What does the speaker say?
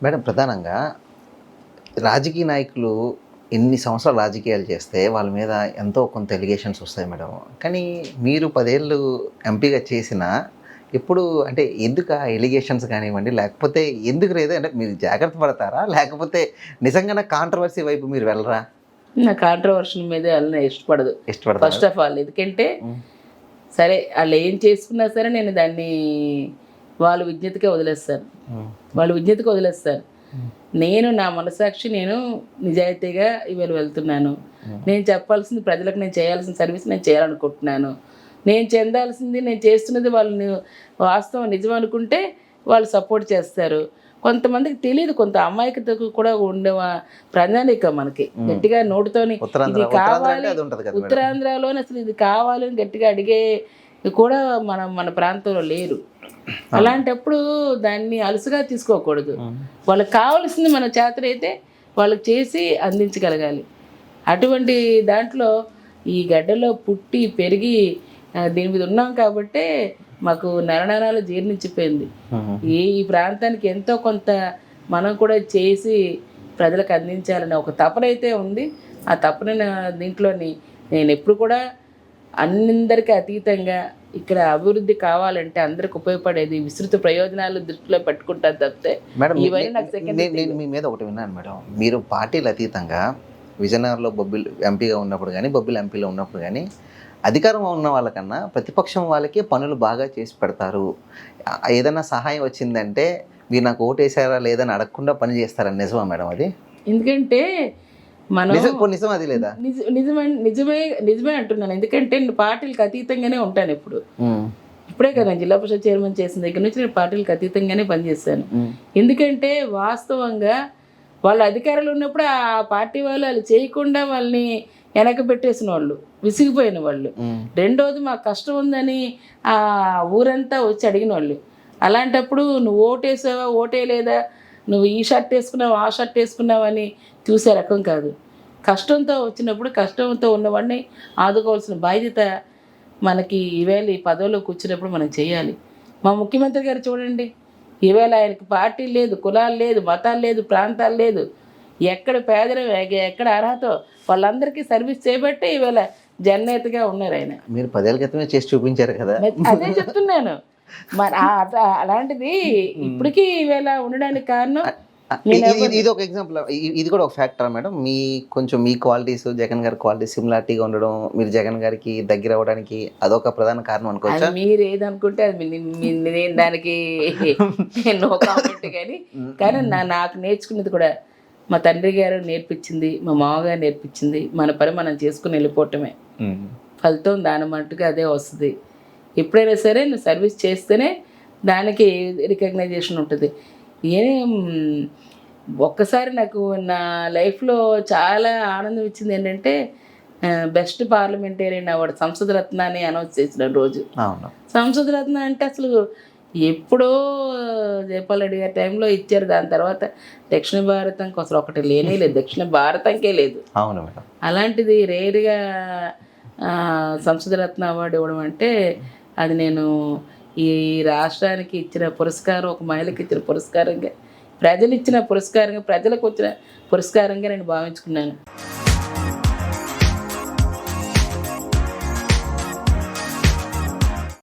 Madam ప్రధానంగా రాజకీయ నాయకులు ఎన్ని సంవత్సరాలు రాజకీయాలు చేస్తే వాళ్ళ మీద ఎంతో కొంత ఎలిగేషన్స్ వస్తాయి మేడం. కానీ మీరు 10 ఏళ్ళు ఎంపీగా చేసినా ఎప్పుడు అంటే ఎందుకు ఆ ఎలిగేషన్స్ కానివ్వండి, లేకపోతే ఎందుకు లేదు అంటే మీరు జాగ్రత్త పడతారా? లేకపోతే నిజంగానే కాంట్రవర్సీ వైపు మీరు వెళ్ళరా? నా కాంట్రవర్షన్ మీద వెళ్ళిన ఇష్టపడదు ఇష్టపడతారా? First of all. ఎందుకంటే సరే వాళ్ళు ఏం చేసుకున్నా సరే నేను దాన్ని వాళ్ళ విజ్ఞతకే వదిలేస్తాను, వాళ్ళ విజ్ఞతకి వదిలేస్తాను. నేను నా మనసాక్షి, నేను నిజాయితీగా ఇవాళ వెళ్తున్నాను. నేను చెప్పాల్సింది ప్రజలకు, నేను చేయాల్సిన సర్వీస్ నేను చేయాలనుకుంటున్నాను. నేను చెందాల్సింది నేను చేస్తున్నది వాళ్ళని వాస్తవం నిజం అనుకుంటే వాళ్ళు సపోర్ట్ చేస్తారు. కొంతమందికి తెలియదు, కొంత అమాయకత కూడా ఉండే ప్రణాళిక మనకి గట్టిగా నోటితోని ఇది కావాలి, ఉత్తరాంధ్రలోనే అసలు ఇది కావాలని గట్టిగా అడిగే కూడా మన ప్రాంతంలో లేరు. అలాంటప్పుడు దాన్ని అలసుగా తీసుకోకూడదు. వాళ్ళకి కావాల్సింది మన చేతనైతే వాళ్ళకి చేసి అందించగలగాలి. అటువంటి దాంట్లో ఈ గడ్డలో పుట్టి పెరిగి దీని మీద ఉన్నాం కాబట్టే మాకు నరనరాలు జీర్ణించిపోయింది. ఈ ప్రాంతానికి ఎంతో కొంత మనం కూడా చేసి ప్రజలకు అందించాలనే ఒక తపన అయితే ఉంది. ఆ తపన దీంట్లోని నేను ఎప్పుడు కూడా అందరికీ అతీతంగా ఇక్కడ అభివృద్ధి కావాలంటే అందరికి ఉపయోగపడేది విస్తృత ప్రయోజనాలు దృష్టిలో పెట్టుకుంటాను తప్పితే ఇవన్నీ నాకు సెకండ్. నేను మీ మీద ఒకటి విన్నాను మేడం, మీరు పార్టీలు అతీతంగా విజయనగరంలో బొబ్బిల్ ఎంపీగా ఉన్నప్పుడు కానీ, బొబ్బిల్ ఎంపీలో ఉన్నప్పుడు కానీ అధికారం ఉన్న వాళ్ళకన్నా ప్రతిపక్షం వాళ్ళకి పనులు బాగా చేసి పెడతారు. ఏదైనా సహాయం వచ్చిందంటే మీరు నాకు ఓటు వేసారా లేదని అడగకుండా పని చేస్తారని నిజమా మేడం అది? ఎందుకంటే మనం నిజం అది లేదా? నిజమే అంటున్నాను. ఎందుకంటే నేను పార్టీలకు అతీతంగానే ఉంటాను. ఇప్పుడే కదా జిల్లా పరిషత్ చైర్మన్ చేసిన దగ్గర నుంచి నేను పార్టీలకు అతీతంగానే పనిచేస్తాను. ఎందుకంటే వాస్తవంగా వాళ్ళ అధికారులు ఉన్నప్పుడు ఆ పార్టీ వాళ్ళు చేయకుండా వాళ్ళని వెనక పెట్టేసిన వాళ్ళు, విసిగిపోయిన వాళ్ళు. రెండోది మాకు కష్టం ఉందని ఆ ఊరంతా వచ్చి అడిగిన వాళ్ళు. అలాంటప్పుడు నువ్వు ఓటేసావా ఓటేయలేదా, నువ్వు ఈ షర్ట్ వేసుకున్నావు ఆ షర్ట్ వేసుకున్నావు అని చూసే రకం కాదు. కష్టంతో వచ్చినప్పుడు కష్టంతో ఉన్నవాడిని ఆదుకోవాల్సిన బాధ్యత మనకి ఈవేళ ఈ పదవిలో కూర్చున్నప్పుడు మనం చేయాలి. మా ముఖ్యమంత్రి గారు చూడండి, ఈవేళ ఆయనకి పార్టీ లేదు, కులాలు లేదు, మతాలు లేదు, ప్రాంతాలు లేదు. ఎక్కడ పేదలు ఎక్కడ అర్హత వాళ్ళందరికీ సర్వీస్ చేయబట్టే ఈవేళ జననేతగా ఉన్నారు ఆయన. మీరు 10 ఏళ్ళ క్రితమే చేసి చూపించారు కదా. అదే చెప్తున్నాను. మరి అలాంటిది ఇప్పటికీ ఈవేళ ఉండడానికి కారణం ఇది ఒక ఎగ్జాంపుల్. ఇది కూడా ఒక ఫ్యాక్టర్ మేడం. మీ క్వాలిటీస్ జగన్ గారి క్వాలిటీస్ సిమిలారిటీగా ఉండడం, మీరు జగన్ గారికి దగ్గర అవ్వడానికి అదొక ప్రధాన కారణం అనుకోవచ్చా? మీరు ఏదనుకుంటే అది నేను దానికి నో కామెంట్. కానీ నాకు నేర్చుకున్నది కూడా మా తండ్రి గారు నేర్పించింది, మా మామగారు నేర్పించింది. మన పని మనం చేసుకుని వెళ్ళిపోవటమే ఫలితం, దాని మట్టుగా అదే వస్తుంది. ఎప్పుడైనా సరే నువ్వు సర్వీస్ చేస్తేనే దానికి రికగ్నైజేషన్ ఉంటుంది. ఒక్కసారి నాకు నా లైఫ్లో చాలా ఆనందం ఇచ్చింది ఏంటంటే బెస్ట్ పార్లమెంటేరియన్ అవార్డు సంసద్ రత్న అని అనౌన్స్ చేసిన రోజు. సంసద్ రత్న అంటే అసలు ఎప్పుడో జయపాల్ రెడ్డి గారి టైంలో ఇచ్చారు. దాని తర్వాత దక్షిణ భారతంకి అసలు ఒకటి లేనే లేదు, దక్షిణ భారతంకే లేదు. అవును మేడం. అలాంటిది రేరుగా సంసద్ రత్న అవార్డు ఇవ్వడం అంటే అది నేను ఈ రాష్ట్రానికి ఇచ్చిన పురస్కారం, ఒక మహిళకి ఇచ్చిన పురస్కారంగా, ప్రజలు ఇచ్చిన పురస్కారంగా, ప్రజలకు వచ్చిన పురస్కారంగా నేను భావించుకున్నాను.